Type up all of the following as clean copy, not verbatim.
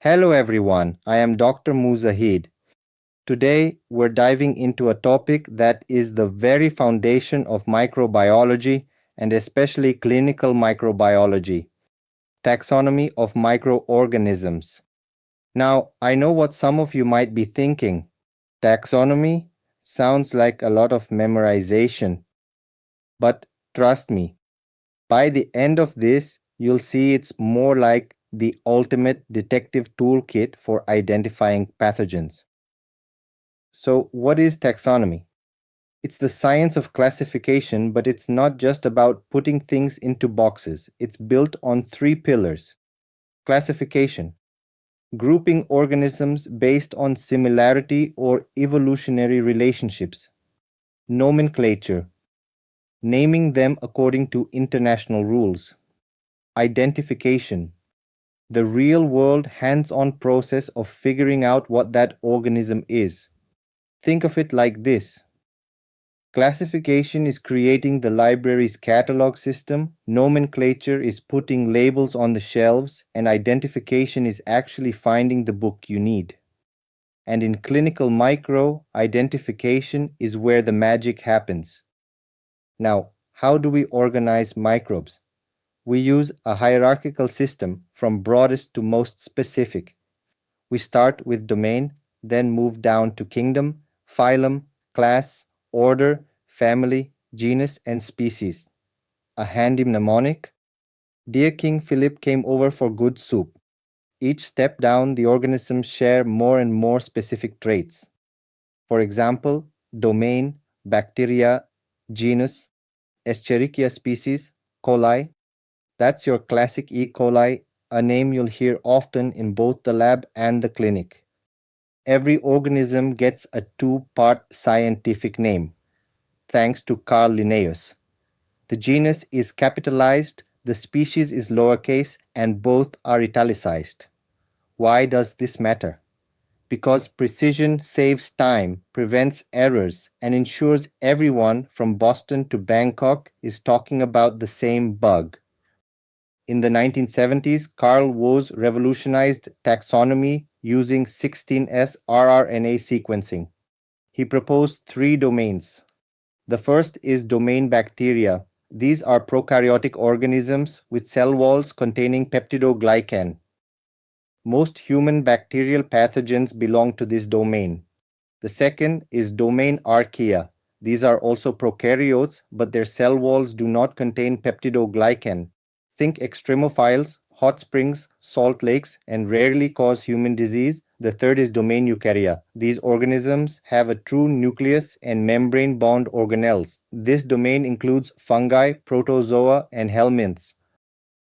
Hello everyone, I am Dr. Muzahid. Today we're diving into a topic that is the very foundation of microbiology and especially clinical microbiology, taxonomy of microorganisms. Now, I know what some of you might be thinking. Taxonomy sounds like a lot of memorization, but trust me, by the end of this, you'll see it's more like the ultimate detective toolkit for identifying pathogens. So, what is taxonomy? It's the science of classification, but it's not just about putting things into boxes. It's built on three pillars: classification, grouping organisms based on similarity or evolutionary relationships; nomenclature, naming them according to international rules; identification, the real world hands on process of figuring out what that organism is. Think of it like this: classification is creating the library's catalog system, nomenclature is putting labels on the shelves, and identification is actually finding the book you need. And in clinical micro, identification is where the magic happens. Now, how do we organize microbes? We use a hierarchical system from broadest to most specific. We start with domain, then move down to kingdom, phylum, class, order, family, genus, and species. A handy mnemonic: Dear King Philip came over for good soup. Each step down, the organisms share more and more specific traits. For example, domain, bacteria, genus, Escherichia species, coli. That's your classic E. coli, a name you'll hear often in both the lab and the clinic. Every organism gets a two-part scientific name, thanks to Carl Linnaeus. The genus is capitalized, the species is lowercase, and both are italicized. Why does this matter? Because precision saves time, prevents errors, and ensures everyone from Boston to Bangkok is talking about the same bug. In the 1970s, Carl Woese revolutionized taxonomy using 16S rRNA sequencing. He proposed three domains. The first is domain bacteria. These are prokaryotic organisms with cell walls containing peptidoglycan. Most human bacterial pathogens belong to this domain. The second is domain archaea. These are also prokaryotes, but their cell walls do not contain peptidoglycan. Think extremophiles, hot springs, salt lakes, and rarely cause human disease. The third is domain eukarya. These organisms have a true nucleus and membrane-bound organelles. This domain includes fungi, protozoa, and helminths.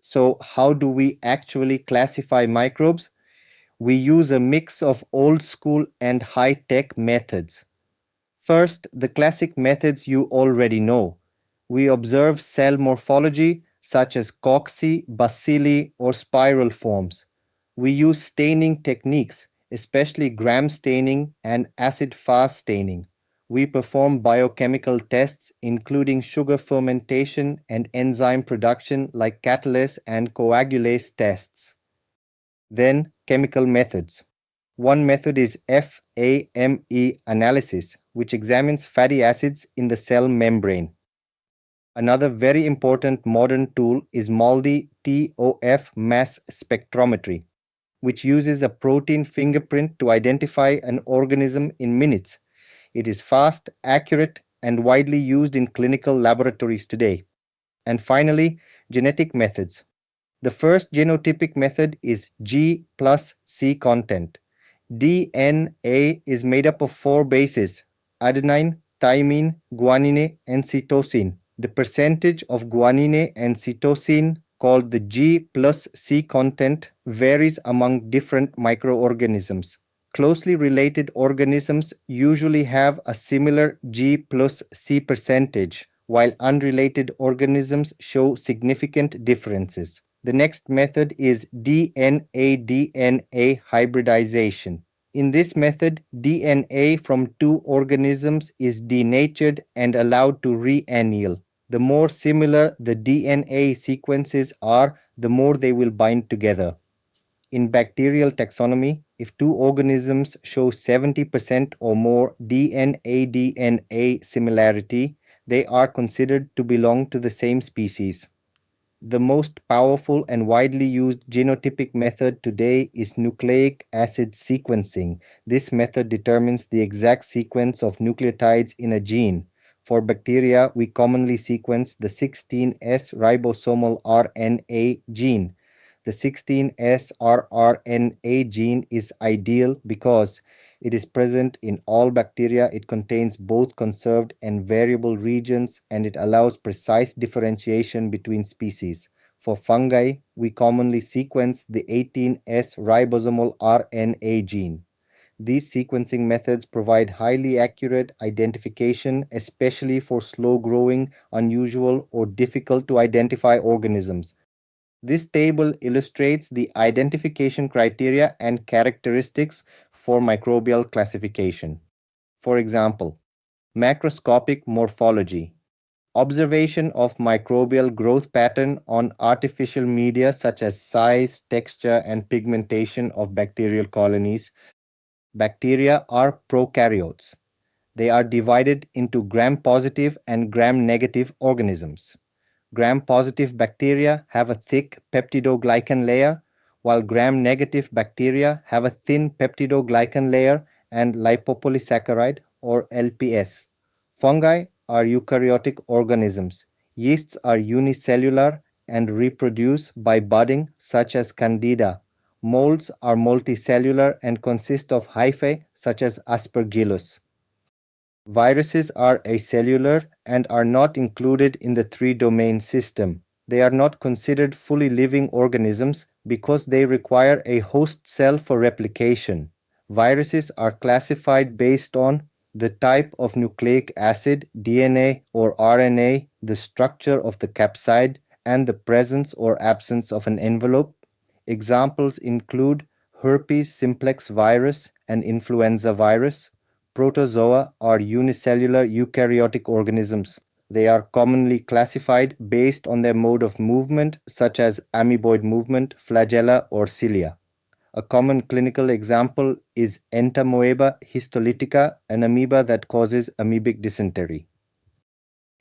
So, how do we actually classify microbes? We use a mix of old school and high tech methods. First, the classic methods you already know. We observe cell morphology, such as cocci, bacilli, or spiral forms. We use staining techniques, especially gram staining and acid-fast staining. We perform biochemical tests, including sugar fermentation and enzyme production like catalase and coagulase tests. Then, chemical methods. One method is FAME analysis, which examines fatty acids in the cell membrane. Another very important modern tool is MALDI-TOF mass spectrometry, which uses a protein fingerprint to identify an organism in minutes. It is fast, accurate, and widely used in clinical laboratories today. And finally, genetic methods. The first genotypic method is G plus C content. DNA is made up of four bases: adenine, thymine, guanine, and cytosine. The percentage of guanine and cytosine, called the G plus C content, varies among different microorganisms. Closely related organisms usually have a similar G plus C percentage, while unrelated organisms show significant differences. The next method is DNA-DNA hybridization. In this method, DNA from two organisms is denatured and allowed to re-anneal. The more similar the DNA sequences are, the more they will bind together. In bacterial taxonomy, if two organisms show 70% or more DNA similarity, they are considered to belong to the same species. The most powerful and widely used genotypic method today is nucleic acid sequencing. This method determines the exact sequence of nucleotides in a gene. For bacteria, we commonly sequence the 16S ribosomal RNA gene. The 16S rRNA gene is ideal because it is present in all bacteria. It contains both conserved and variable regions, and it allows precise differentiation between species. For fungi, we commonly sequence the 18S ribosomal RNA gene. These sequencing methods provide highly accurate identification, especially for slow-growing, unusual, or difficult to identify organisms. This table illustrates the identification criteria and characteristics for microbial classification. For example, macroscopic morphology. Observation of microbial growth pattern on artificial media such as size, texture, and pigmentation of bacterial colonies. Bacteria are prokaryotes. They are divided into gram-positive and gram-negative organisms. Gram-positive bacteria have a thick peptidoglycan layer, while gram-negative bacteria have a thin peptidoglycan layer and lipopolysaccharide or LPS. Fungi are eukaryotic organisms. Yeasts are unicellular and reproduce by budding, such as Candida. Molds are multicellular and consist of hyphae, such as Aspergillus. Viruses are acellular and are not included in the three-domain system. They are not considered fully living organisms because they require a host cell for replication. Viruses are classified based on the type of nucleic acid, DNA, or RNA, the structure of the capsid, and the presence or absence of an envelope. Examples include herpes simplex virus and influenza virus. Protozoa are unicellular eukaryotic organisms. They are commonly classified based on their mode of movement, such as amoeboid movement, flagella, or cilia. A common clinical example is Entamoeba histolytica, an amoeba that causes amoebic dysentery.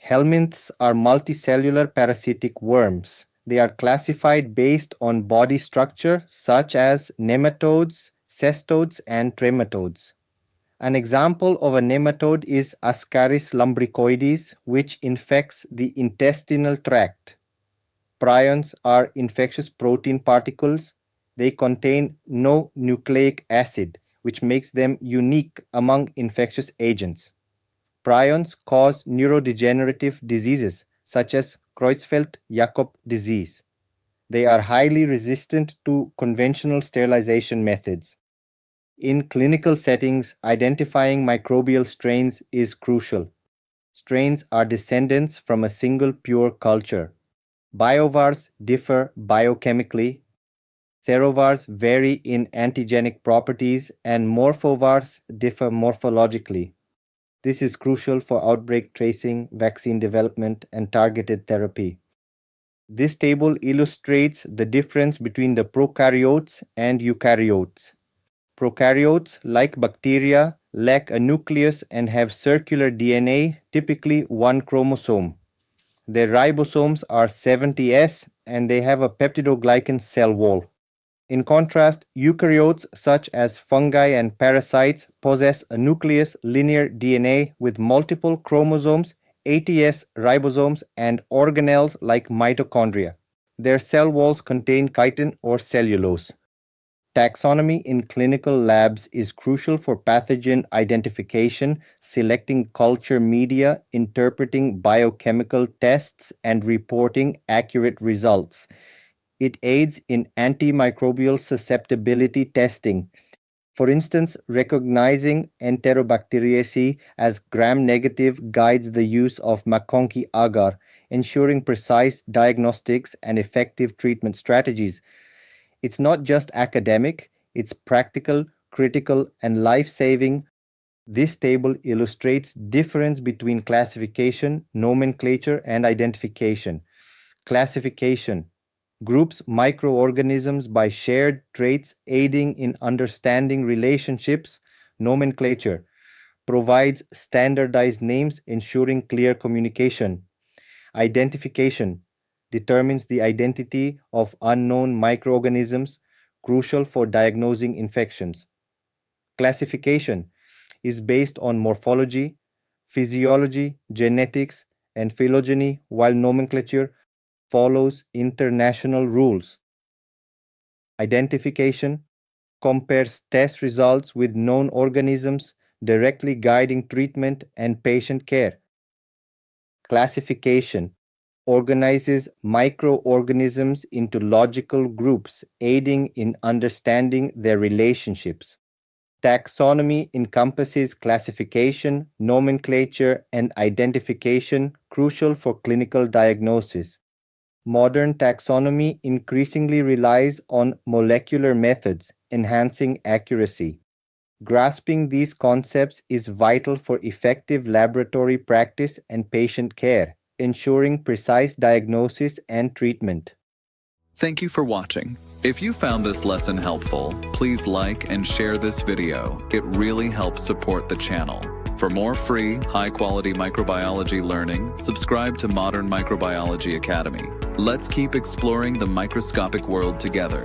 Helminths are multicellular parasitic worms. They are classified based on body structure, such as nematodes, cestodes, and trematodes. An example of a nematode is Ascaris lumbricoides, which infects the intestinal tract. Prions are infectious protein particles. They contain no nucleic acid, which makes them unique among infectious agents. Prions cause neurodegenerative diseases such as Creutzfeldt-Jakob disease. They are highly resistant to conventional sterilization methods. In clinical settings, identifying microbial strains is crucial. Strains are descendants from a single pure culture. Biovars differ biochemically, serovars vary in antigenic properties, and morphovars differ morphologically. This is crucial for outbreak tracing, vaccine development, and targeted therapy. This table illustrates the difference between the prokaryotes and eukaryotes. Prokaryotes, like bacteria, lack a nucleus and have circular DNA, typically one chromosome. Their ribosomes are 70S and they have a peptidoglycan cell wall. In contrast, eukaryotes such as fungi and parasites possess a nucleus linear DNA with multiple chromosomes, ATS ribosomes, and organelles like mitochondria. Their cell walls contain chitin or cellulose. Taxonomy in clinical labs is crucial for pathogen identification, selecting culture media, interpreting biochemical tests, and reporting accurate results. It aids in antimicrobial susceptibility testing. For instance, recognizing Enterobacteriaceae as gram-negative guides the use of McConkey agar, ensuring precise diagnostics and effective treatment strategies. It's not just academic, it's practical, critical, and life-saving. This table illustrates difference between classification, nomenclature, and identification. Classification. groups microorganisms by shared traits aiding in understanding relationships. Nomenclature provides standardized names ensuring clear communication. Identification determines the identity of unknown microorganisms crucial for diagnosing infections. Classification is based on morphology, physiology, genetics, and phylogeny, while nomenclature follows international rules. Identification compares test results with known organisms, directly guiding treatment and patient care. Classification organizes microorganisms into logical groups, aiding in understanding their relationships. Taxonomy encompasses classification, nomenclature, and identification, crucial for clinical diagnosis. Modern taxonomy increasingly relies on molecular methods, enhancing accuracy. Grasping these concepts is vital for effective laboratory practice and patient care, ensuring precise diagnosis and treatment. Thank you for watching. If you found this lesson helpful, please like and share this video. It really helps support the channel. For more free, high-quality microbiology learning, subscribe to Modern Microbiology Academy. Let's keep exploring the microscopic world together.